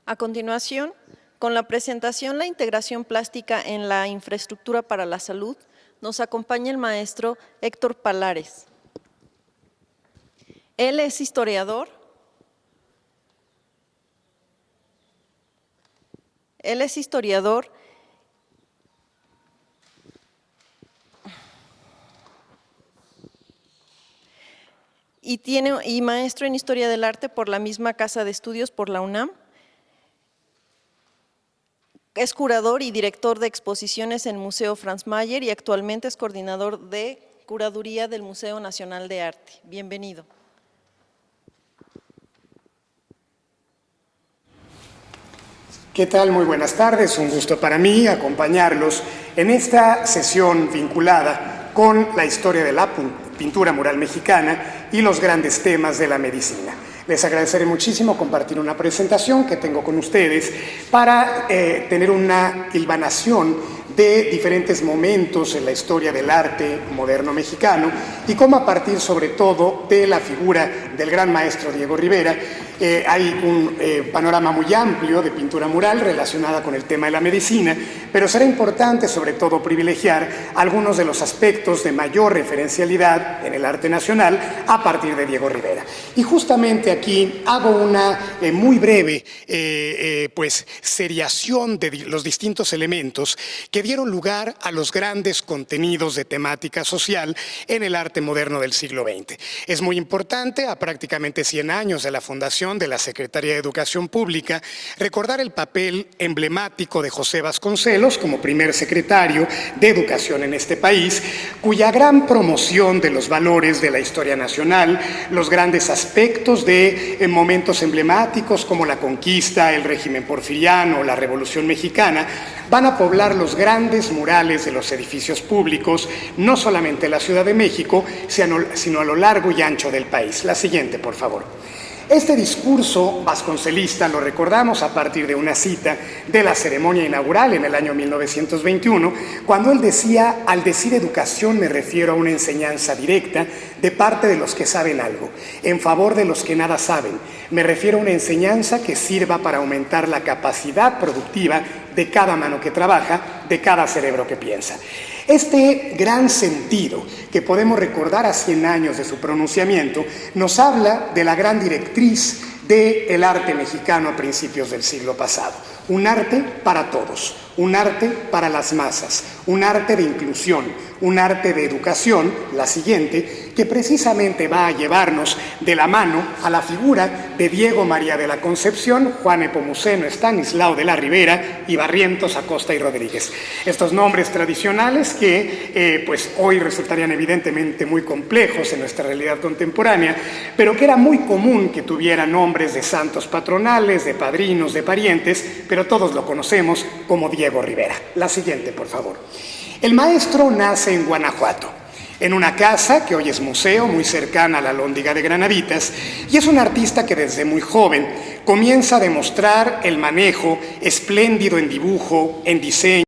A continuación, con la presentación La integración plástica en la infraestructura para la salud, nos acompaña el maestro Héctor Palares. Él es historiador. Y maestro en Historia del Arte por la misma Casa de Estudios por la UNAM. Es curador y director de exposiciones en Museo Franz Mayer y actualmente es coordinador de curaduría del Museo Nacional de Arte. Bienvenido. ¿Qué tal? Muy buenas tardes. Un gusto para mí acompañarlos en esta sesión vinculada con la historia de la pintura mural mexicana y los grandes temas de la medicina. Les agradeceré muchísimo compartir una presentación que tengo con ustedes para tener una hilvanación de diferentes momentos en la historia del arte moderno mexicano y cómo a partir sobre todo de la figura del gran maestro Diego Rivera hay un panorama muy amplio de pintura mural relacionada con el tema de la medicina, pero será importante sobre todo privilegiar algunos de los aspectos de mayor referencialidad en el arte nacional a partir de Diego Rivera. Y justamente aquí hago una muy breve seriación de los distintos elementos que dieron lugar a los grandes contenidos de temática social en el arte moderno del siglo XX. Es muy importante, a prácticamente 100 años de la fundación de la Secretaría de Educación Pública, recordar el papel emblemático de José Vasconcelos como primer secretario de Educación en este país, cuya gran promoción de los valores de la historia nacional, los grandes aspectos de momentos emblemáticos como la conquista, el régimen porfiriano, la Revolución Mexicana, van a poblar los grandes murales de los edificios públicos, no solamente en la Ciudad de México, sino a lo largo y ancho del país. La siguiente, por favor. Este discurso vasconcelista lo recordamos a partir de una cita de la ceremonia inaugural en el año 1921, cuando él decía: al decir educación me refiero a una enseñanza directa de parte de los que saben algo, en favor de los que nada saben. Me refiero a una enseñanza que sirva para aumentar la capacidad productiva de cada mano que trabaja, de cada cerebro que piensa. Este gran sentido que podemos recordar a 100 años de su pronunciamiento nos habla de la gran directriz del arte mexicano a principios del siglo pasado. Un arte para todos, un arte para las masas, un arte de inclusión, un arte de educación, la siguiente, que precisamente va a llevarnos de la mano a la figura de Diego María de la Concepción, Juan Nepomuceno, Estanislao de la Ribera y Barrientos, Acosta y Rodríguez. Estos nombres tradicionales que pues hoy resultarían evidentemente muy complejos en nuestra realidad contemporánea, pero que era muy común que tuvieran nombres de santos patronales, de padrinos, de parientes, pero todos lo conocemos como Diego Rivera. La siguiente, por favor. El maestro nace en Guanajuato, en una casa que hoy es museo, muy cercana a la Alhóndiga de Granaditas, y es un artista que desde muy joven comienza a demostrar el manejo espléndido en dibujo, en diseño,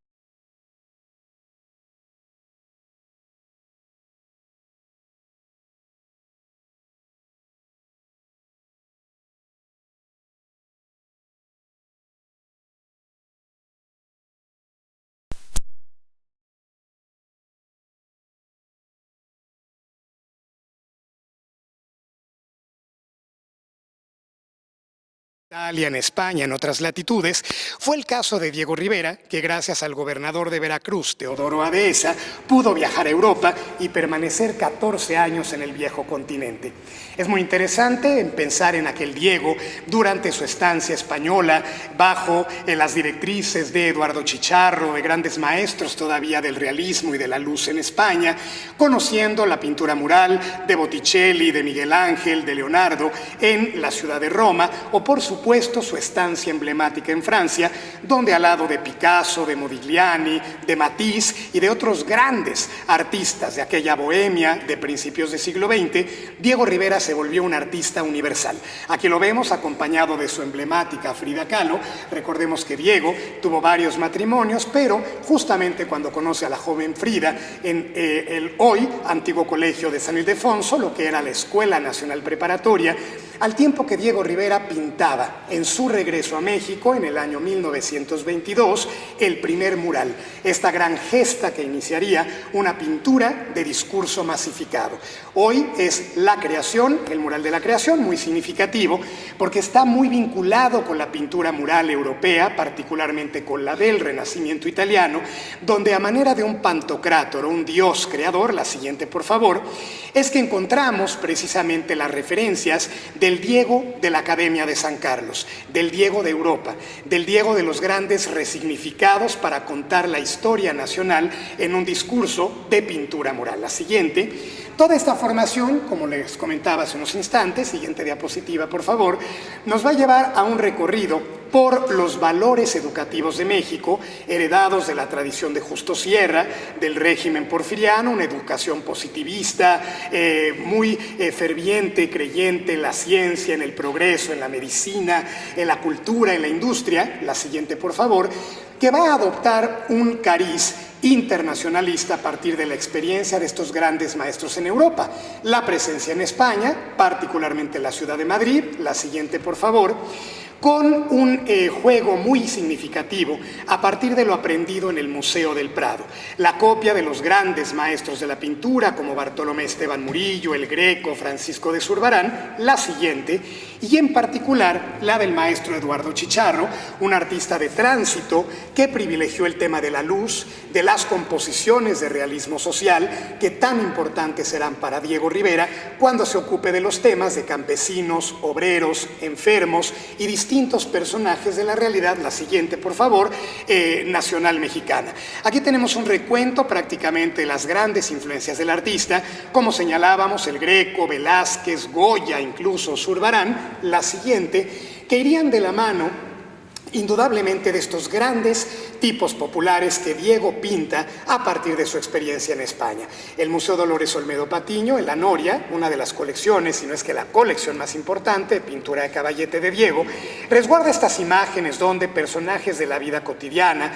Italia, en España, en otras latitudes. Fue el caso de Diego Rivera, que gracias al gobernador de Veracruz, Teodoro Adeza, pudo viajar a Europa y permanecer 14 años en el viejo continente. Es muy interesante pensar en aquel Diego durante su estancia española, bajo las directrices de Eduardo Chicharro, de grandes maestros todavía del realismo y de la luz en España, conociendo la pintura mural de Botticelli, de Miguel Ángel, de Leonardo en la ciudad de Roma, o por supuesto su estancia emblemática en Francia, donde al lado de Picasso, de Modigliani, de Matisse y de otros grandes artistas de aquella bohemia de principios del siglo XX, Diego Rivera se volvió un artista universal. Aquí lo vemos acompañado de su emblemática Frida Kahlo. Recordemos que Diego tuvo varios matrimonios, pero justamente cuando conoce a la joven Frida en el hoy antiguo colegio de San Ildefonso, lo que era la Escuela Nacional Preparatoria, al tiempo que Diego Rivera pintaba en su regreso a México en el año 1922 el primer mural, esta gran gesta que iniciaría una pintura de discurso masificado. Hoy es la creación, el mural de la creación, muy significativo porque está muy vinculado con la pintura mural europea, particularmente con la del Renacimiento italiano, donde a manera de un pantocrátor, un dios creador, la siguiente por favor, es que encontramos precisamente las referencias del Diego de la Academia de San Carlos, del Diego de Europa, del Diego de los grandes resignificados para contar la historia nacional en un discurso de pintura mural. La siguiente, toda esta formación, como les comentaba hace unos instantes, siguiente diapositiva por favor, nos va a llevar a un recorrido por los valores educativos de México, heredados de la tradición de Justo Sierra, del régimen porfiriano, una educación positivista, muy ferviente, creyente en la ciencia, en el progreso, en la medicina, en la cultura, en la industria, la siguiente por favor, que va a adoptar un cariz internacionalista a partir de la experiencia de estos grandes maestros en Europa. La presencia en España, particularmente en la ciudad de Madrid, la siguiente por favor, con un juego muy significativo a partir de lo aprendido en el Museo del Prado. La copia de los grandes maestros de la pintura como Bartolomé Esteban Murillo, El Greco, Francisco de Zurbarán, la siguiente, y en particular la del maestro Eduardo Chicharro, un artista de tránsito que privilegió el tema de la luz, de las composiciones de realismo social, que tan importantes serán para Diego Rivera cuando se ocupe de los temas de campesinos, obreros, enfermos y distintos personajes de la realidad, la siguiente por favor, nacional mexicana. Aquí tenemos un recuento prácticamente de las grandes influencias del artista, como señalábamos El Greco, Velázquez, Goya, incluso Zurbarán, la siguiente, que irían de la mano indudablemente de estos grandes tipos populares que Diego pinta a partir de su experiencia en España. El Museo Dolores Olmedo Patiño, en La Noria, una de las colecciones, si no es que la colección más importante, pintura de caballete de Diego, resguarda estas imágenes donde personajes de la vida cotidiana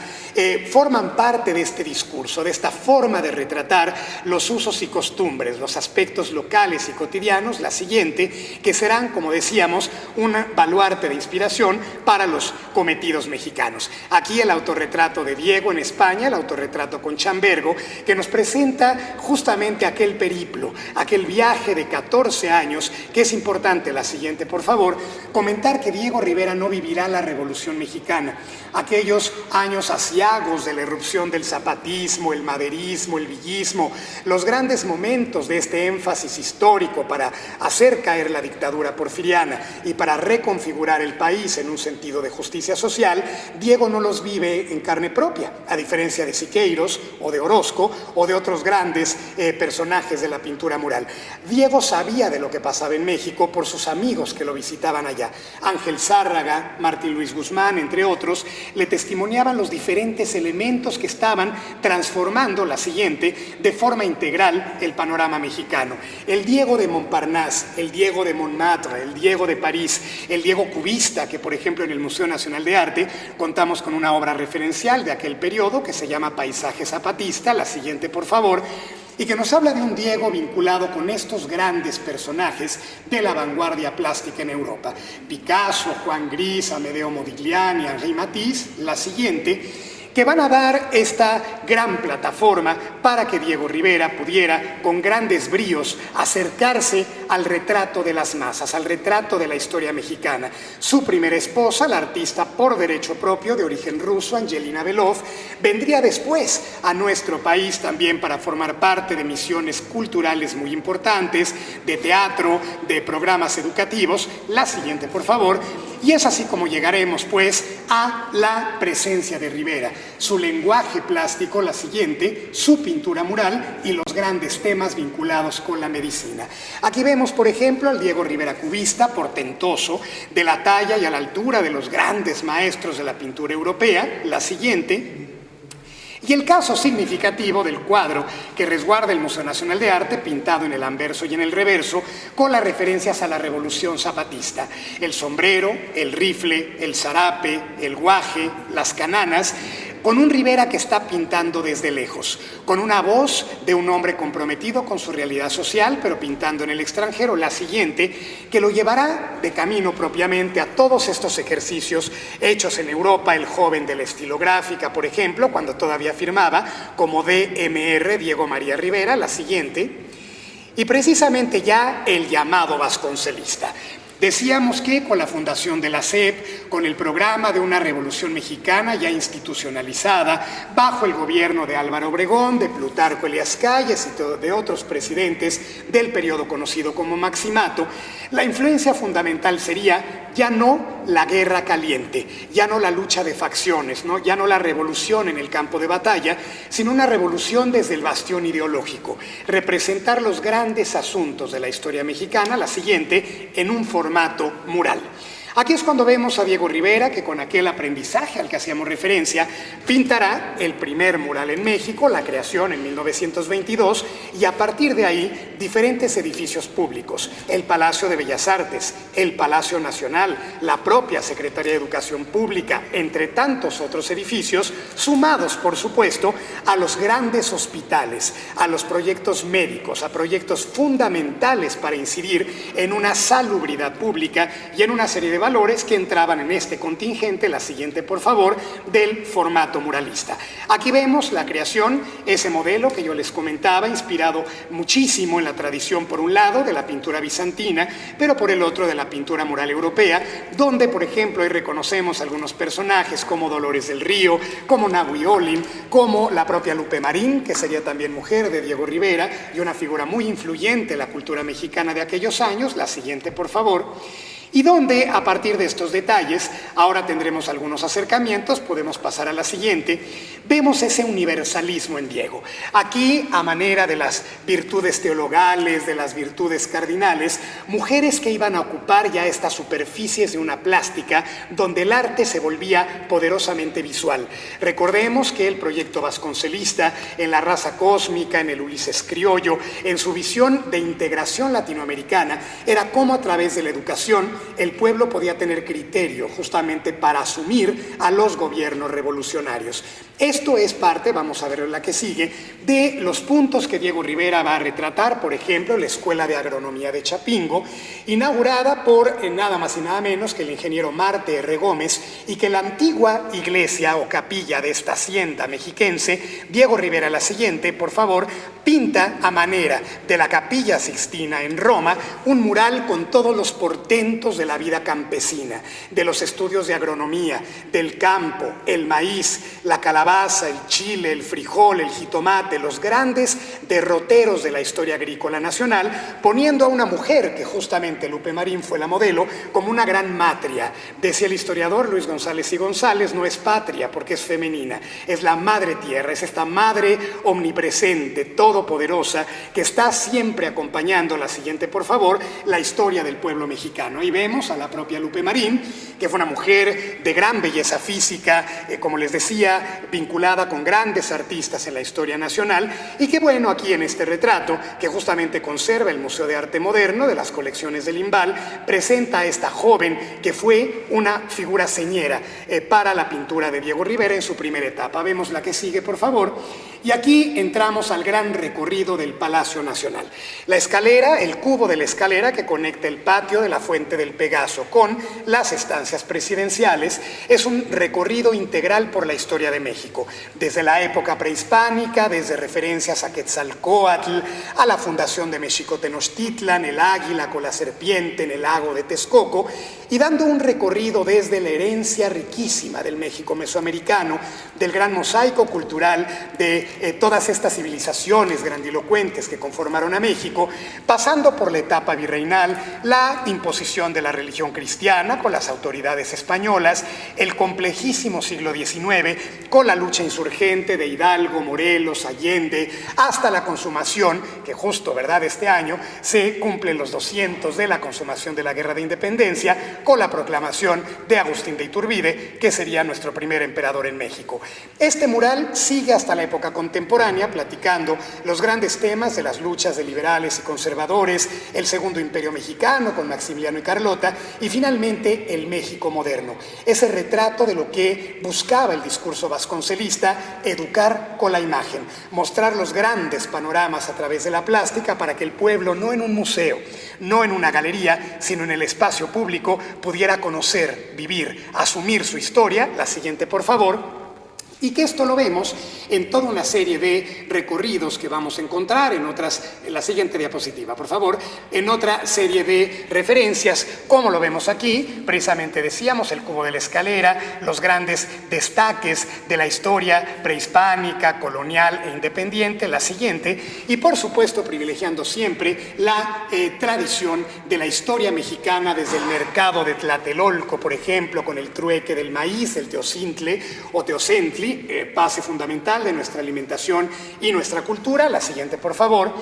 forman parte de este discurso, de esta forma de retratar los usos y costumbres, los aspectos locales y cotidianos, la siguiente, que serán, como decíamos, un baluarte de inspiración para los cometidos mexicanos. Aquí el autorretrato de Diego en España, el autorretrato con Chambergo, que nos presenta justamente aquel periplo, aquel viaje de 14 años, que es importante, la siguiente por favor, comentar que Diego Rivera no vivirá la Revolución Mexicana, aquellos años aciagos de la irrupción del zapatismo, el maderismo, el villismo, los grandes momentos de este énfasis histórico para hacer caer la dictadura porfiriana y para reconfigurar el país en un sentido de justicia social. Diego no los vive en carne propia, a diferencia de Siqueiros o de Orozco o de otros grandes personajes de la pintura mural. Diego sabía de lo que pasaba en México por sus amigos que lo visitaban allá. Ángel Zárraga, Martín Luis Guzmán, entre otros, le testimoniaban los diferentes elementos que estaban transformando, la siguiente, de forma integral el panorama mexicano. El Diego de Montparnasse, el Diego de Montmartre, el Diego de París, el Diego cubista, que por ejemplo en el Museo Nacional de Arte contamos con una obra referencial de aquel periodo que se llama Paisaje Zapatista, la siguiente por favor, y que nos habla de un Diego vinculado con estos grandes personajes de la vanguardia plástica en Europa. Picasso, Juan Gris, Amedeo Modigliani, Henri Matisse, la siguiente, que van a dar esta gran plataforma para que Diego Rivera pudiera, con grandes bríos, acercarse al retrato de las masas, al retrato de la historia mexicana. Su primera esposa, la artista por derecho propio de origen ruso, Angelina Belov, vendría después a nuestro país también para formar parte de misiones culturales muy importantes, de teatro, de programas educativos. La siguiente, por favor. Y es así como llegaremos, pues, a la presencia de Rivera, su lenguaje plástico, la siguiente, su pintura mural y los grandes temas vinculados con la medicina. Aquí vemos, por ejemplo, al Diego Rivera cubista, portentoso, de la talla y a la altura de los grandes maestros de la pintura europea, la siguiente. Y el caso significativo del cuadro que resguarda el Museo Nacional de Arte, pintado en el anverso y en el reverso, con las referencias a la Revolución Zapatista. El sombrero, el rifle, el zarape, el guaje, las cananas, con un Rivera que está pintando desde lejos, con una voz de un hombre comprometido con su realidad social, pero pintando en el extranjero. La siguiente, que lo llevará de camino propiamente a todos estos ejercicios hechos en Europa, el joven de la estilográfica, por ejemplo, cuando todavía firmaba como DMR, Diego María Rivera. La siguiente, y precisamente ya el llamado vasconcelista. Decíamos que con la fundación de la SEP, con el programa de una revolución mexicana ya institucionalizada, bajo el gobierno de Álvaro Obregón, de Plutarco Elías Calles y de otros presidentes del periodo conocido como Maximato, la influencia fundamental sería ya no la guerra caliente, ya no la lucha de facciones, ¿no? Ya no la revolución en el campo de batalla, sino una revolución desde el bastión ideológico, representar los grandes asuntos de la historia mexicana, la siguiente, en un formato mural. Aquí es cuando vemos a Diego Rivera, que con aquel aprendizaje al que hacíamos referencia, pintará el primer mural en México, la creación en 1922, y a partir de ahí diferentes edificios públicos, el Palacio de Bellas Artes, el Palacio Nacional, la propia Secretaría de Educación Pública, entre tantos otros edificios, sumados, por supuesto, a los grandes hospitales, a los proyectos médicos, a proyectos fundamentales para incidir en una salubridad pública y en una serie de valores que entraban en este contingente, la siguiente por favor, del formato muralista. Aquí vemos la creación, ese modelo que yo les comentaba, inspirado muchísimo en la tradición por un lado de la pintura bizantina, pero por el otro de la pintura mural europea, donde por ejemplo hoy reconocemos algunos personajes como Dolores del Río, como Nahui Olin, como la propia Lupe Marín, que sería también mujer de Diego Rivera y una figura muy influyente en la cultura mexicana de aquellos años, la siguiente por favor. Y donde, a partir de estos detalles, ahora tendremos algunos acercamientos, podemos pasar a la siguiente, vemos ese universalismo en Diego. Aquí, a manera de las virtudes teologales, de las virtudes cardinales, mujeres que iban a ocupar ya estas superficies de una plástica donde el arte se volvía poderosamente visual. Recordemos que el proyecto vasconcelista, en la raza cósmica, en el Ulises criollo, en su visión de integración latinoamericana, era cómo a través de la educación el pueblo podía tener criterio justamente para asumir a los gobiernos revolucionarios. Esto es parte, vamos a ver en la que sigue, de los puntos que Diego Rivera va a retratar, por ejemplo, la Escuela de Agronomía de Chapingo, inaugurada por nada más y nada menos que el ingeniero Marte R. Gómez, y que la antigua iglesia o capilla de esta hacienda mexiquense, Diego Rivera, la siguiente, por favor, pinta a manera de la Capilla Sixtina en Roma un mural con todos los portentos de la vida campesina, de los estudios de agronomía, del campo, el maíz, la calabaza, el chile, el frijol, el jitomate, los grandes derroteros de la historia agrícola nacional, poniendo a una mujer, que justamente Lupe Marín fue la modelo, como una gran matria. Decía el historiador Luis González y González, no es patria porque es femenina, es la madre tierra, es esta madre omnipresente, todopoderosa, que está siempre acompañando, la siguiente por favor, la historia del pueblo mexicano. Y vemos a la propia Lupe Marín, que fue una mujer de gran belleza física, como les decía, vinculada con grandes artistas en la historia nacional, y que bueno, aquí en este retrato, que justamente conserva el Museo de Arte Moderno de las colecciones del Imbal, presenta a esta joven que fue una figura señera para la pintura de Diego Rivera en su primera etapa. Vemos la que sigue, por favor. Y aquí entramos al gran recorrido del Palacio Nacional. La escalera, el cubo de la escalera que conecta el patio de la Fuente del Pegaso con las estancias presidenciales, es un recorrido integral por la historia de México, desde la época prehispánica, desde referencias a Quetzalcóatl, a la fundación de Mexico-Tenochtitlan, el águila con la serpiente en el lago de Texcoco, y dando un recorrido desde la herencia riquísima del México mesoamericano, del gran mosaico cultural de todas estas civilizaciones grandilocuentes que conformaron a México, pasando por la etapa virreinal, la imposición de la religión cristiana con las autoridades españolas, el complejísimo siglo XIX con la lucha insurgente de Hidalgo, Morelos, Allende, hasta la consumación, que justo, ¿verdad?, este año se cumplen los 200 de la consumación de la Guerra de Independencia, con la proclamación de Agustín de Iturbide, que sería nuestro primer emperador en México. Este mural sigue hasta la época contemporánea, platicando los grandes temas de las luchas de liberales y conservadores, el Segundo Imperio Mexicano con Maximiliano y Carlota, y finalmente el México moderno. Ese retrato de lo que buscaba el discurso vasconcelista, educar con la imagen, mostrar los grandes panoramas a través de la plástica para que el pueblo, no en un museo, no en una galería, sino en el espacio público, pudiera conocer, vivir, asumir su historia. La siguiente, por favor. Y que esto lo vemos en toda una serie de recorridos que vamos a encontrar en la siguiente diapositiva, por favor, en otra serie de referencias, como lo vemos aquí. Precisamente decíamos el cubo de la escalera, los grandes destaques de la historia prehispánica, colonial e independiente, la siguiente, y por supuesto privilegiando siempre la tradición de la historia mexicana desde el mercado de Tlatelolco, por ejemplo, con el trueque del maíz, el teocintle o teocentli, base fundamental de nuestra alimentación y nuestra cultura. La siguiente, por favor.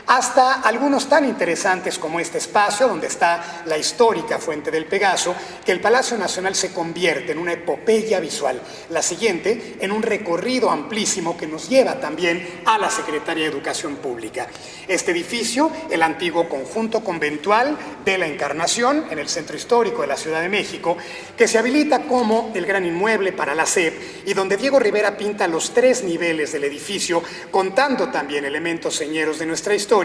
Hasta algunos tan interesantes como este espacio, donde está la histórica Fuente del Pegaso, que el Palacio Nacional se convierte en una epopeya visual. La siguiente, en un recorrido amplísimo que nos lleva también a la Secretaría de Educación Pública. Este edificio, el antiguo conjunto conventual de la Encarnación, en el centro histórico de la Ciudad de México, que se habilita como el gran inmueble para la SEP, y donde Diego Rivera pinta los 3 niveles del edificio, contando también elementos señeros de nuestra historia,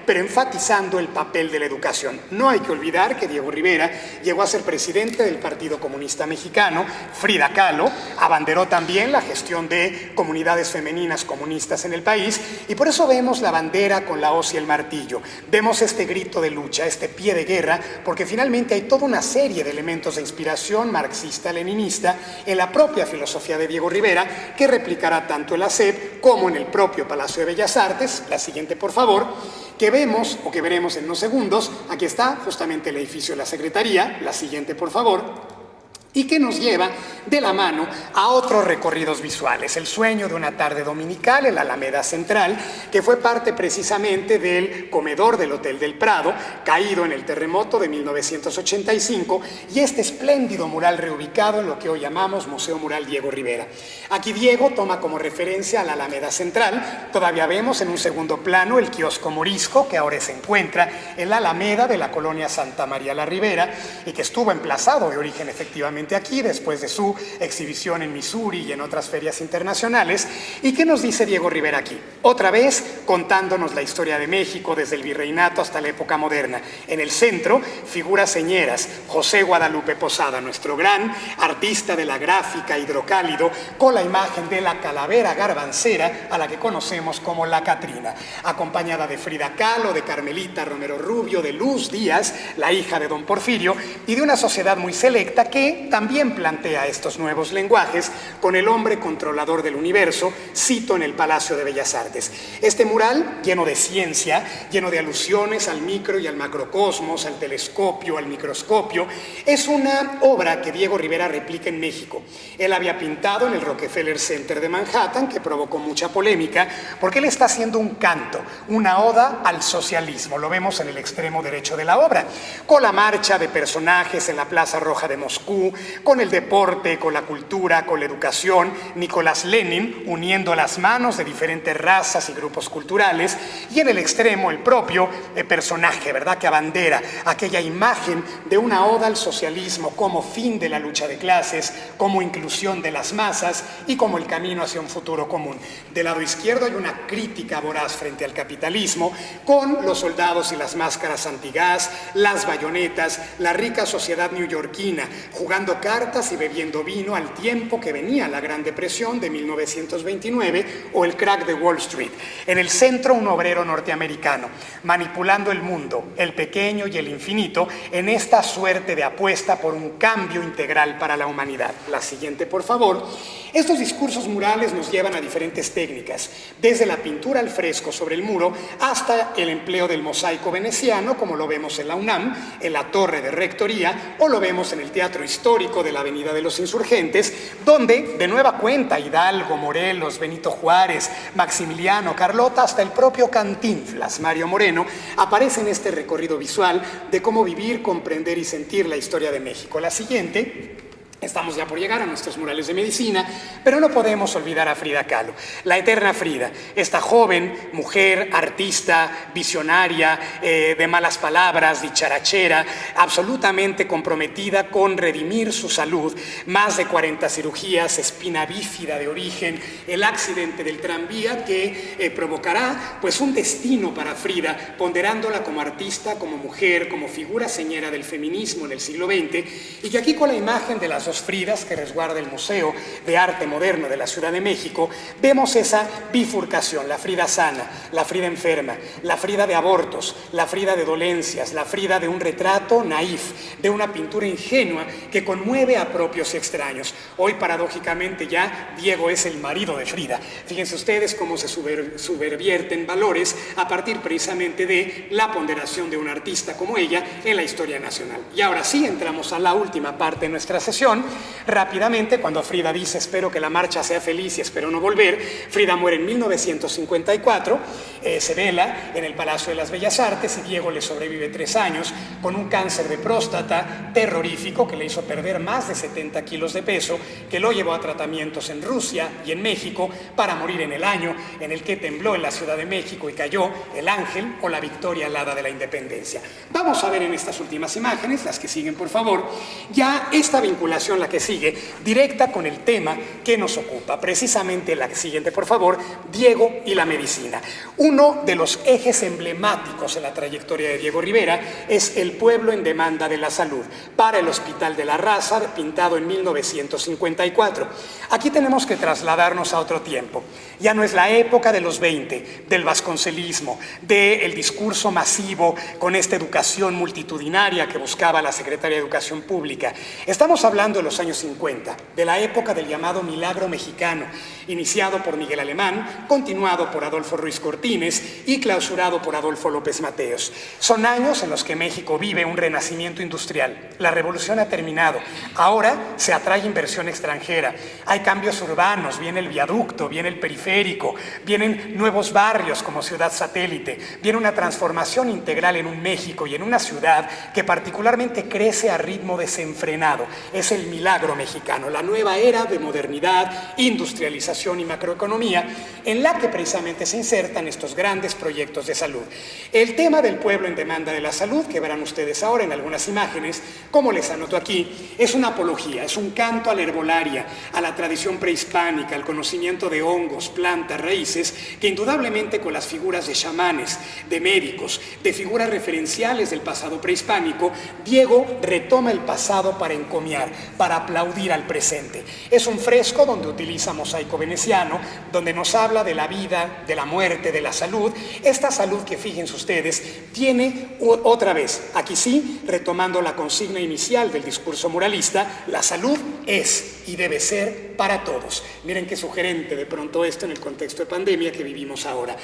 pero enfatizando el papel de la educación. No hay que olvidar que Diego Rivera llegó a ser presidente del Partido Comunista Mexicano. Frida Kahlo abanderó también la gestión de comunidades femeninas comunistas en el país, y por eso vemos la bandera con la hoz y el martillo. Vemos este grito de lucha, este pie de guerra, porque finalmente hay toda una serie de elementos de inspiración marxista-leninista en la propia filosofía de Diego Rivera, que replicará tanto en la SEP como en el propio Palacio de Bellas Artes. La siguiente, por favor. Que vemos, o que veremos en unos segundos. Aquí está justamente el edificio de la Secretaría. La siguiente, por favor. Y que nos lleva de la mano a otros recorridos visuales. El sueño de una tarde dominical en la Alameda Central, que fue parte precisamente del comedor del Hotel del Prado, caído en el terremoto de 1985, y este espléndido mural reubicado en lo que hoy llamamos Museo Mural Diego Rivera. Aquí Diego toma como referencia a la Alameda Central. Todavía vemos en un segundo plano el kiosco morisco, que ahora se encuentra en la Alameda de la colonia Santa María la Ribera, y que estuvo emplazado de origen efectivamente aquí, después de su exhibición en Missouri y en otras ferias internacionales. ¿Y qué nos dice Diego Rivera aquí? Otra vez contándonos la historia de México desde el virreinato hasta la época moderna. En el centro, figuras señeras, José Guadalupe Posada, nuestro gran artista de la gráfica hidrocálido, con la imagen de la calavera garbancera, a la que conocemos como la Catrina, acompañada de Frida Kahlo, de Carmelita Romero Rubio, de Luz Díaz, la hija de don Porfirio, y de una sociedad muy selecta que también plantea estos nuevos lenguajes con el hombre controlador del universo, cito en el Palacio de Bellas Artes. Este mural, lleno de ciencia, lleno de alusiones al micro y al macrocosmos, al telescopio, al microscopio, es una obra que Diego Rivera replica en México. Él había pintado en el Rockefeller Center de Manhattan, que provocó mucha polémica, porque él está haciendo un canto, una oda al socialismo. Lo vemos en el extremo derecho de la obra, con la marcha de personajes en la Plaza Roja de Moscú, con el deporte, con la cultura, con la educación, Nicolás Lenin uniendo las manos de diferentes razas y grupos culturales, y en el extremo el propio personaje, ¿verdad?, que abandera aquella imagen de una oda al socialismo como fin de la lucha de clases, como inclusión de las masas y como el camino hacia un futuro común. Del lado izquierdo hay una crítica voraz frente al capitalismo, con los soldados y las máscaras antigás, las bayonetas, la rica sociedad neoyorquina, jugando cartas y bebiendo vino al tiempo que venía la Gran Depresión de 1929 o el crack de Wall Street. En el centro, un obrero norteamericano, manipulando el mundo, el pequeño y el infinito, en esta suerte de apuesta por un cambio integral para la humanidad. La siguiente, por favor. Estos discursos murales nos llevan a diferentes técnicas, desde la pintura al fresco sobre el muro hasta el empleo del mosaico veneciano, como lo vemos en la UNAM, en la Torre de Rectoría, o lo vemos en el Teatro Histórico de la Avenida de los Insurgentes, donde de nueva cuenta Hidalgo, Morelos, Benito Juárez, Maximiliano, Carlota, hasta el propio Cantinflas, Mario Moreno, aparece en este recorrido visual de cómo vivir, comprender y sentir la historia de México. La siguiente. Estamos ya por llegar a nuestros murales de medicina, pero no podemos olvidar a Frida Kahlo, la eterna Frida, esta joven mujer, artista, visionaria, de malas palabras, dicharachera, absolutamente comprometida con redimir su salud, más de 40 cirugías, espina bífida de origen, el accidente del tranvía que provocará pues un destino para Frida, ponderándola como artista, como mujer, como figura señera del feminismo en el siglo XX, y que aquí con la imagen de las dos Fridas que resguarda el Museo de Arte Moderno de la Ciudad de México, vemos esa bifurcación, la Frida sana, la Frida enferma, la Frida de abortos, la Frida de dolencias, la Frida de un retrato naif, de una pintura ingenua que conmueve a propios y extraños. Hoy, paradójicamente, ya Diego es el marido de Frida. Fíjense ustedes cómo se subvierten valores a partir precisamente de la ponderación de un artista como ella en la historia nacional. Y ahora sí, entramos a la última parte de nuestra sesión. Rápidamente, cuando Frida dice espero que la marcha sea feliz y espero no volver, Frida muere en 1954, se vela en el Palacio de las Bellas Artes y Diego le sobrevive 3 años con un cáncer de próstata terrorífico que le hizo perder más de 70 kilos de peso, que lo llevó a tratamientos en Rusia y en México para morir en el año en el que tembló en la Ciudad de México y cayó el ángel o la victoria alada de la independencia. Vamos a ver en estas últimas imágenes, las que siguen por favor, ya esta vinculación, la que sigue, directa con el tema que nos ocupa. Precisamente la siguiente, por favor, Diego y la medicina. Uno de los ejes emblemáticos en la trayectoria de Diego Rivera es el pueblo en demanda de la salud, para el Hospital de la Raza, pintado en 1954. Aquí tenemos que trasladarnos a otro tiempo. Ya no es la época de los 20, del vasconcelismo, del discurso masivo con esta educación multitudinaria que buscaba la Secretaría de Educación Pública. Estamos hablando de los años 50, de la época del llamado milagro mexicano, iniciado por Miguel Alemán, continuado por Adolfo Ruiz Cortines y clausurado por Adolfo López Mateos. Son años en los que México vive un renacimiento industrial. La revolución ha terminado. Ahora se atrae inversión extranjera. Hay cambios urbanos, viene el viaducto, viene el periférico, vienen nuevos barrios como Ciudad Satélite, viene una transformación integral en un México y en una ciudad que particularmente crece a ritmo desenfrenado. Es el milagro mexicano, la nueva era de modernidad, industrialización y macroeconomía en la que precisamente se insertan estos grandes proyectos de salud. El tema del pueblo en demanda de la salud, que verán ustedes ahora en algunas imágenes, como les anoto aquí, es una apología, es un canto a la herbolaria, a la tradición prehispánica, al conocimiento de hongos, plantas, raíces, que indudablemente con las figuras de chamanes, de médicos, de figuras referenciales del pasado prehispánico, Diego retoma el pasado para encomiar, para aplaudir al presente. Es un fresco donde utiliza mosaico veneciano, donde nos habla de la vida, de la muerte, de la salud. Esta salud que, fíjense ustedes, tiene otra vez, aquí sí, retomando la consigna inicial del discurso muralista, la salud es y debe ser para todos. Miren qué sugerente de pronto esto en el contexto de pandemia que vivimos ahora.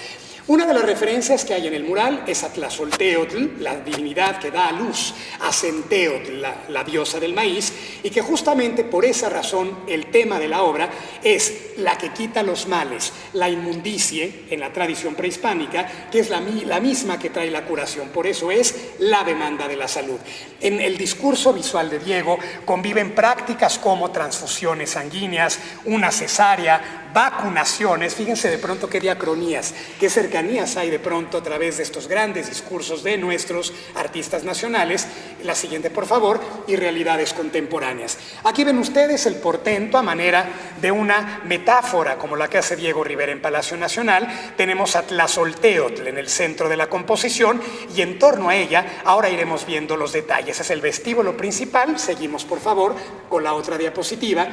Una de las referencias que hay en el mural es a Tlazolteotl, la divinidad que da a luz, a Centeotl, la diosa del maíz, y que justamente por esa razón el tema de la obra es la que quita los males, la inmundicie en la tradición prehispánica, que es la misma que trae la curación. Por eso es la demanda de la salud. En el discurso visual de Diego conviven prácticas como transfusiones sanguíneas, una cesárea, vacunaciones. Fíjense de pronto qué diacronías, qué cercanías hay de pronto a través de estos grandes discursos de nuestros artistas nacionales. La siguiente, por favor, y realidades contemporáneas. Aquí ven ustedes el portento a manera de una metáfora como la que hace Diego Rivera en Palacio Nacional. Tenemos a Tlazolteotl en el centro de la composición y en torno a ella ahora iremos viendo los detalles. Es el vestíbulo principal. Seguimos, por favor, con la otra diapositiva.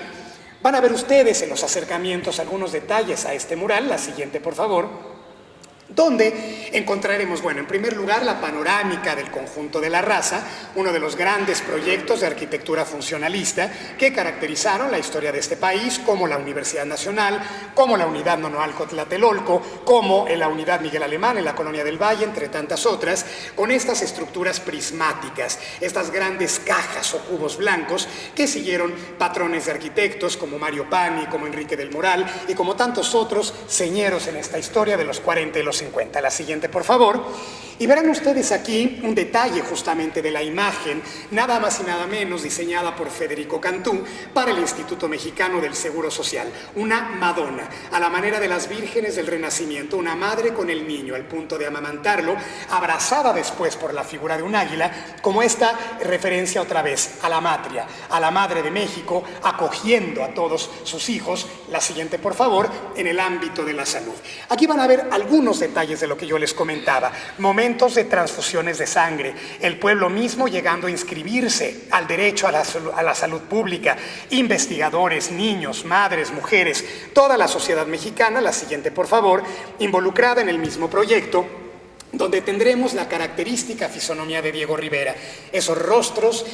Van a ver ustedes en los acercamientos algunos detalles a este mural. La siguiente, por favor. Donde encontraremos, bueno, en primer lugar, la panorámica del conjunto de la Raza, uno de los grandes proyectos de arquitectura funcionalista que caracterizaron la historia de este país, como la Universidad Nacional, como la Unidad Nonoalco-Tlatelolco, como en la Unidad Miguel Alemán en la Colonia del Valle, entre tantas otras, con estas estructuras prismáticas, estas grandes cajas o cubos blancos que siguieron patrones de arquitectos como Mario Pani, como Enrique del Moral y como tantos otros señeros en esta historia de los 40 y los 1950. La siguiente, por favor. Y verán ustedes aquí un detalle justamente de la imagen, nada más y nada menos diseñada por Federico Cantú para el Instituto Mexicano del Seguro Social. Una Madonna, a la manera de las vírgenes del Renacimiento, una madre con el niño al punto de amamantarlo, abrazada después por la figura de un águila, como esta referencia otra vez a la matria, a la Madre de México, acogiendo a todos sus hijos. La siguiente, por favor, en el ámbito de la salud. Aquí van a ver algunos detalles de lo que yo les comentaba. Momentos de transfusiones de sangre, el pueblo mismo llegando a inscribirse al derecho a la salud pública, investigadores, niños, madres, mujeres, toda la sociedad mexicana, la siguiente por favor, involucrada en el mismo proyecto, donde tendremos la característica fisonomía de Diego Rivera, esos rostros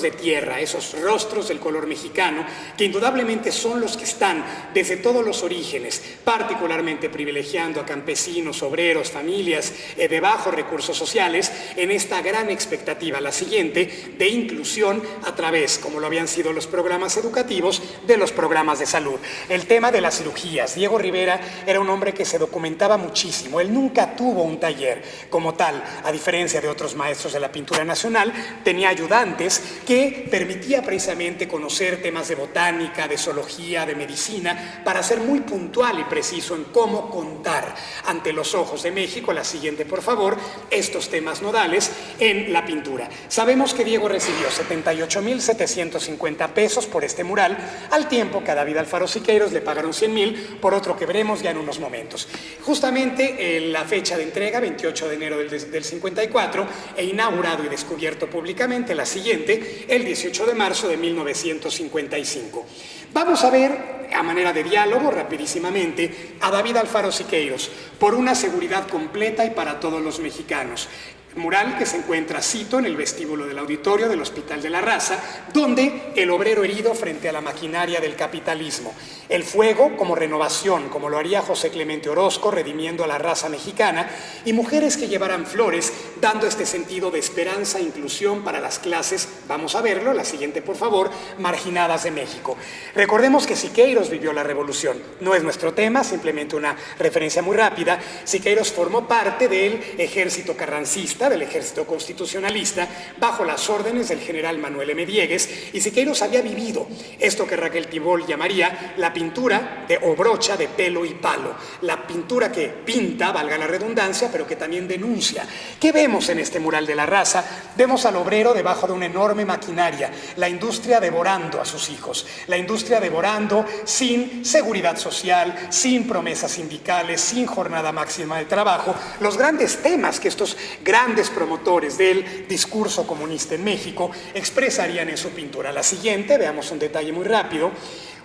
de tierra, esos rostros del color mexicano, que indudablemente son los que están desde todos los orígenes, particularmente privilegiando a campesinos, obreros, familias de bajos recursos sociales, en esta gran expectativa, la siguiente, de inclusión a través, como lo habían sido los programas educativos, de los programas de salud. El tema de las cirugías. Diego Rivera era un hombre que se documentaba muchísimo, él nunca tuvo un taller como tal, a diferencia de otros maestros de la pintura nacional, tenía ayudantes que permitía precisamente conocer temas de botánica, de zoología, de medicina, para ser muy puntual y preciso en cómo contar ante los ojos de México, la siguiente por favor, estos temas nodales en la pintura. Sabemos que Diego recibió 78,750 pesos por este mural, al tiempo que a David Alfaro Siqueiros le pagaron 100,000 por otro que veremos ya en unos momentos. Justamente la fecha de entrega, 28 de enero del 54, e inaugurado y descubierto públicamente, la siguiente, el 18 de marzo de 1955. Vamos a ver, a manera de diálogo, rapidísimamente, a David Alfaro Siqueiros, por una seguridad completa y para todos los mexicanos. Mural que se encuentra, cito, en el vestíbulo del auditorio del Hospital de la Raza, donde el obrero herido frente a la maquinaria del capitalismo. El fuego como renovación, como lo haría José Clemente Orozco, redimiendo a la raza mexicana, y mujeres que llevarán flores, dando este sentido de esperanza e inclusión para las clases, vamos a verlo, la siguiente por favor, marginadas de México. Recordemos que Siqueiros vivió la revolución, no es nuestro tema, simplemente una referencia muy rápida. Siqueiros formó parte del ejército carrancista, del ejército constitucionalista, bajo las órdenes del general Manuel M. Diegues, y Siqueiros había vivido esto que Raquel Tibol llamaría la pintura o brocha de pelo y palo, la pintura que pinta, valga la redundancia, pero que también denuncia. ¿Qué vemos en este mural de la Raza? Vemos al obrero debajo de una enorme maquinaria, la industria devorando a sus hijos, la industria devorando sin seguridad social, sin promesas sindicales, sin jornada máxima de trabajo, los grandes temas que estos grandes promotores del discurso comunista en México expresarían en su pintura. La siguiente, veamos un detalle muy rápido.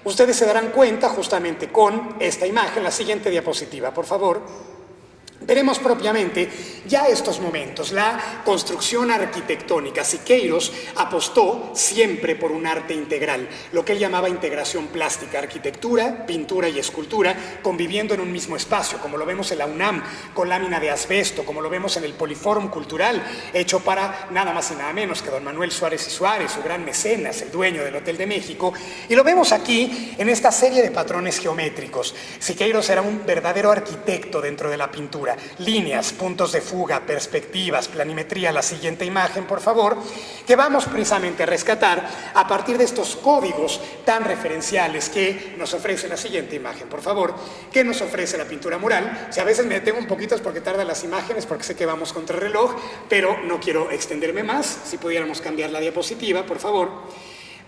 Ustedes se darán cuenta justamente con esta imagen, la siguiente diapositiva, por favor. Veremos propiamente ya estos momentos, la construcción arquitectónica. Siqueiros apostó siempre por un arte integral, lo que él llamaba integración plástica, arquitectura, pintura y escultura, conviviendo en un mismo espacio, como lo vemos en la UNAM, con lámina de asbesto, como lo vemos en el Poliforum Cultural, hecho para nada más y nada menos que don Manuel Suárez y Suárez, su gran mecenas, el dueño del Hotel de México, y lo vemos aquí en esta serie de patrones geométricos. Siqueiros era un verdadero arquitecto dentro de la pintura. Líneas, puntos de fuga, perspectivas, planimetría, la siguiente imagen, por favor, que vamos precisamente a rescatar a partir de estos códigos tan referenciales que nos ofrece la siguiente imagen, por favor, que nos ofrece la pintura mural. Si a veces me detengo un poquito es porque tardan las imágenes, porque sé que vamos contra el reloj, pero no quiero extenderme más. Si pudiéramos cambiar la diapositiva, por favor,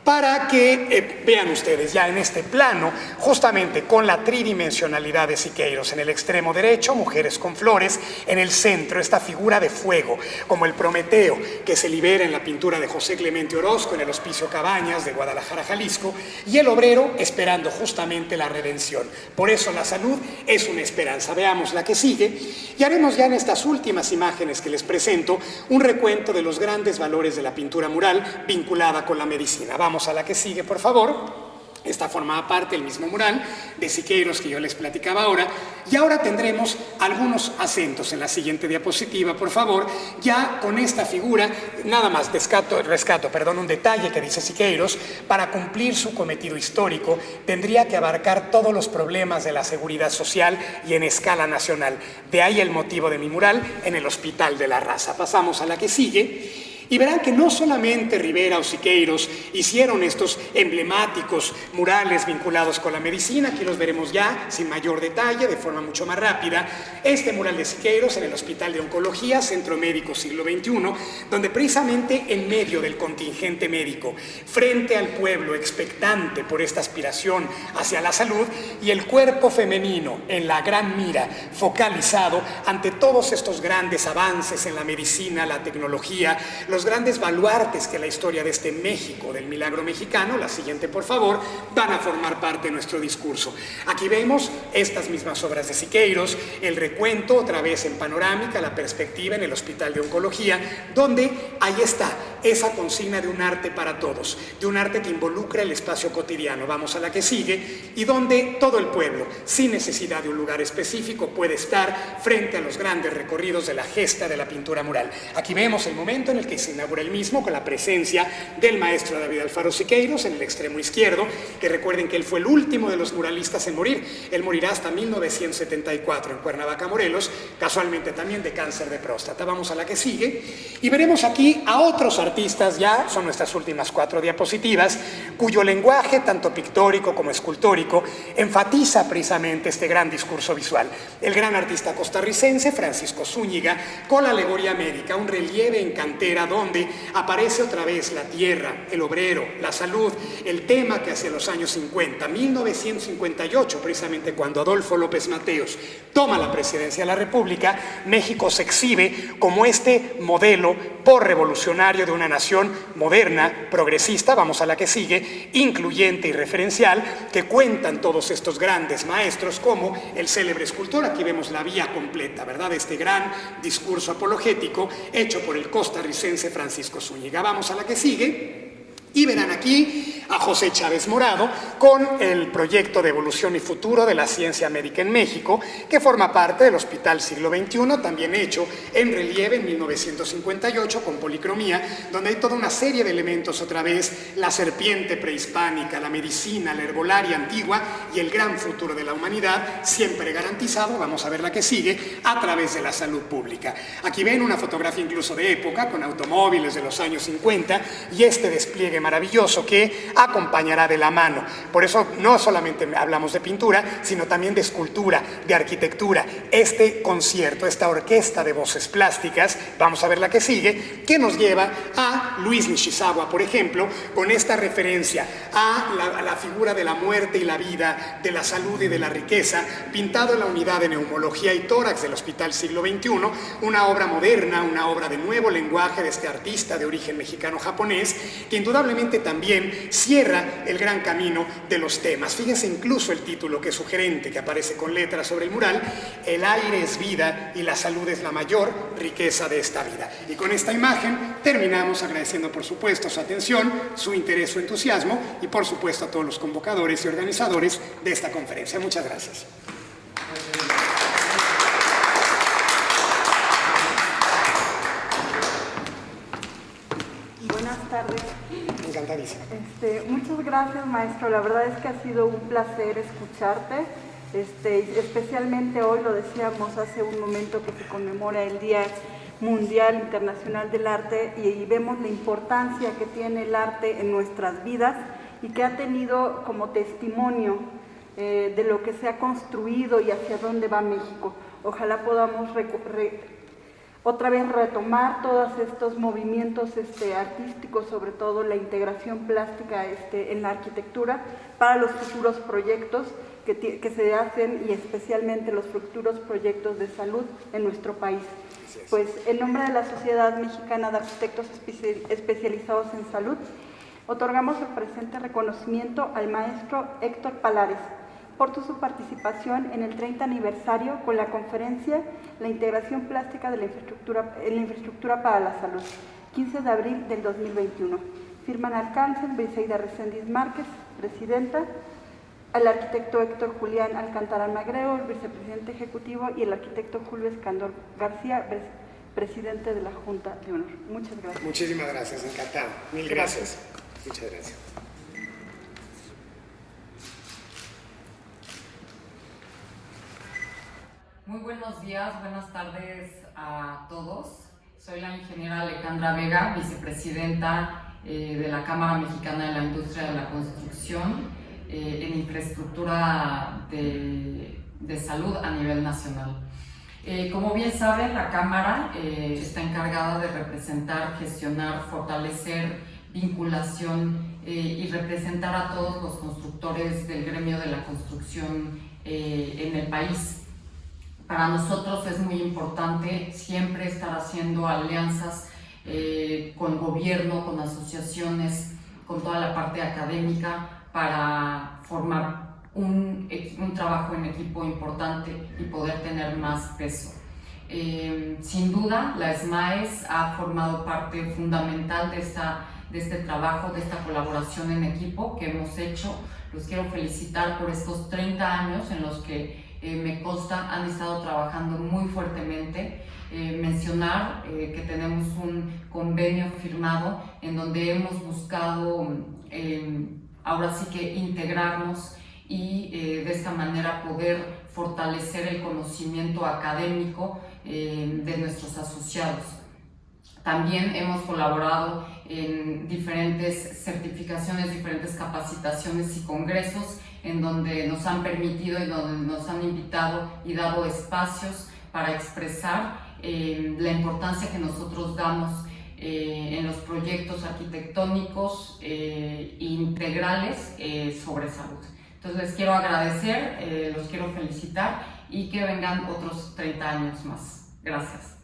para que vean ustedes ya en este plano, justamente con la tridimensionalidad de Siqueiros. En el extremo derecho, mujeres con flores; en el centro, esta figura de fuego, como el Prometeo, que se libera en la pintura de José Clemente Orozco en el Hospicio Cabañas de Guadalajara, Jalisco, y el obrero esperando justamente la redención. Por eso la salud es una esperanza. Veamos la que sigue, y haremos ya en estas últimas imágenes que les presento un recuento de los grandes valores de la pintura mural vinculada con la medicina. Vamos a la que sigue, por favor. Esta formaba parte del mismo mural de Siqueiros que yo les platicaba ahora. Y ahora tendremos algunos acentos en la siguiente diapositiva, por favor, ya con esta figura. Nada más rescato, un detalle que dice Siqueiros: para cumplir su cometido histórico tendría que abarcar todos los problemas de la seguridad social y en escala nacional. De ahí el motivo de mi mural en el Hospital de la Raza. Pasamos a la que sigue. Y verán que no solamente Rivera o Siqueiros hicieron estos emblemáticos murales vinculados con la medicina, aquí los veremos ya sin mayor detalle, de forma mucho más rápida. Este mural de Siqueiros en el Hospital de Oncología, Centro Médico Siglo XXI, donde precisamente en medio del contingente médico, frente al pueblo expectante por esta aspiración hacia la salud, y el cuerpo femenino en la gran mira, focalizado ante todos estos grandes avances en la medicina, la tecnología, los grandes baluartes que la historia de este México, del milagro mexicano, la siguiente por favor, van a formar parte de nuestro discurso. Aquí vemos estas mismas obras de Siqueiros, el recuento otra vez en panorámica, la perspectiva en el Hospital de Oncología, donde ahí está esa consigna de un arte para todos, de un arte que involucra el espacio cotidiano. Vamos a la que sigue, y donde todo el pueblo, sin necesidad de un lugar específico, puede estar frente a los grandes recorridos de la gesta de la pintura mural. Aquí vemos el momento en el que se inaugura el mismo, con la presencia del maestro David Alfaro Siqueiros en el extremo izquierdo, que recuerden que él fue el último de los muralistas en morir. Él morirá hasta 1974 en Cuernavaca, Morelos, casualmente también de cáncer de próstata. Vamos a la que sigue y veremos aquí a otros artistas, ya son nuestras últimas 4 diapositivas, cuyo lenguaje, tanto pictórico como escultórico, enfatiza precisamente este gran discurso visual. El gran artista costarricense Francisco Zúñiga, con la alegoría médica, un relieve en cantera donde aparece otra vez la tierra, el obrero, la salud, el tema que hacia los años 50, 1958, precisamente cuando Adolfo López Mateos toma la presidencia de la República, México se exhibe como este modelo posrevolucionario de una nación moderna, progresista, vamos a la que sigue, incluyente y referencial, que cuentan todos estos grandes maestros, como el célebre escultor. Aquí vemos la vía completa, ¿verdad? Este gran discurso apologético hecho por el costarricense Francisco Zúñiga. Vamos a la que sigue. Y verán aquí a José Chávez Morado con el proyecto de evolución y futuro de la ciencia médica en México, que forma parte del Hospital Siglo XXI, también hecho en relieve en 1958 con policromía, donde hay toda una serie de elementos otra vez: la serpiente prehispánica, la medicina, la herbolaria antigua y el gran futuro de la humanidad, siempre garantizado, vamos a ver la que sigue, a través de la salud pública. Aquí ven una fotografía incluso de época, con automóviles de los años 50 y este despliegue maravilloso que acompañará de la mano. Por eso no solamente hablamos de pintura, sino también de escultura, de arquitectura. Este concierto, esta orquesta de voces plásticas, vamos a ver la que sigue, que nos lleva a Luis Nishizawa, por ejemplo, con esta referencia a la figura de la muerte y la vida, de la salud y de la riqueza, pintado en la unidad de neumología y tórax del Hospital Siglo XXI, una obra moderna, una obra de nuevo lenguaje de este artista de origen mexicano-japonés, que indudablemente también cierra el gran camino de los temas. Fíjense incluso el título, que es sugerente, que aparece con letras sobre el mural: el aire es vida y la salud es la mayor riqueza de esta vida. Y con esta imagen terminamos agradeciendo por supuesto su atención, su interés, su entusiasmo y por supuesto a todos los convocadores y organizadores de esta conferencia. Muchas gracias. Buenas tardes. Encantadísimo. Muchas gracias, maestro. La verdad es que ha sido un placer escucharte. Especialmente hoy, lo decíamos hace un momento, que se conmemora el Día Mundial Internacional del Arte, y vemos la importancia que tiene el arte en nuestras vidas y que ha tenido como testimonio de lo que se ha construido y hacia dónde va México. Ojalá podamos otra vez retomar todos estos movimientos artísticos, sobre todo la integración plástica en la arquitectura, para los futuros proyectos que se hacen, y especialmente los futuros proyectos de salud en nuestro país. Pues en nombre de la Sociedad Mexicana de Arquitectos Especializados en Salud, otorgamos el presente reconocimiento al maestro Héctor Palares por su participación en el 30 aniversario con la conferencia La integración plástica de la infraestructura para la salud, 15 de abril del 2021. Firman al cáncer Briseida Reséndiz Márquez, presidenta, al arquitecto Héctor Julián Alcántara Magreo, el vicepresidente ejecutivo, y el arquitecto Julio Escandor García, presidente de la Junta de Honor. Muchas gracias. Muchísimas gracias, encantado. Mil gracias. Muchas gracias. Muy buenos días, buenas tardes a todos. Soy la ingeniera Alejandra Vega, vicepresidenta de la Cámara Mexicana de la Industria de la Construcción en infraestructura de salud a nivel nacional. Como bien saben, la Cámara está encargada de representar, gestionar, fortalecer vinculación y representar a todos los constructores del gremio de la construcción en el país. Para nosotros es muy importante siempre estar haciendo alianzas con gobierno, con asociaciones, con toda la parte académica para formar un trabajo en equipo importante y poder tener más peso. Sin duda, la SMAES ha formado parte fundamental de este trabajo, de esta colaboración en equipo que hemos hecho. Los quiero felicitar por estos 30 años en los que me consta han estado trabajando muy fuertemente. Mencionar que tenemos un convenio firmado en donde hemos buscado ahora sí que integrarnos y de esta manera poder fortalecer el conocimiento académico de nuestros asociados. También hemos colaborado en diferentes certificaciones, diferentes capacitaciones y congresos en donde nos han permitido y donde nos han invitado y dado espacios para expresar la importancia que nosotros damos en los proyectos arquitectónicos integrales sobre salud. Entonces les quiero agradecer, los quiero felicitar y que vengan otros 30 años más. Gracias.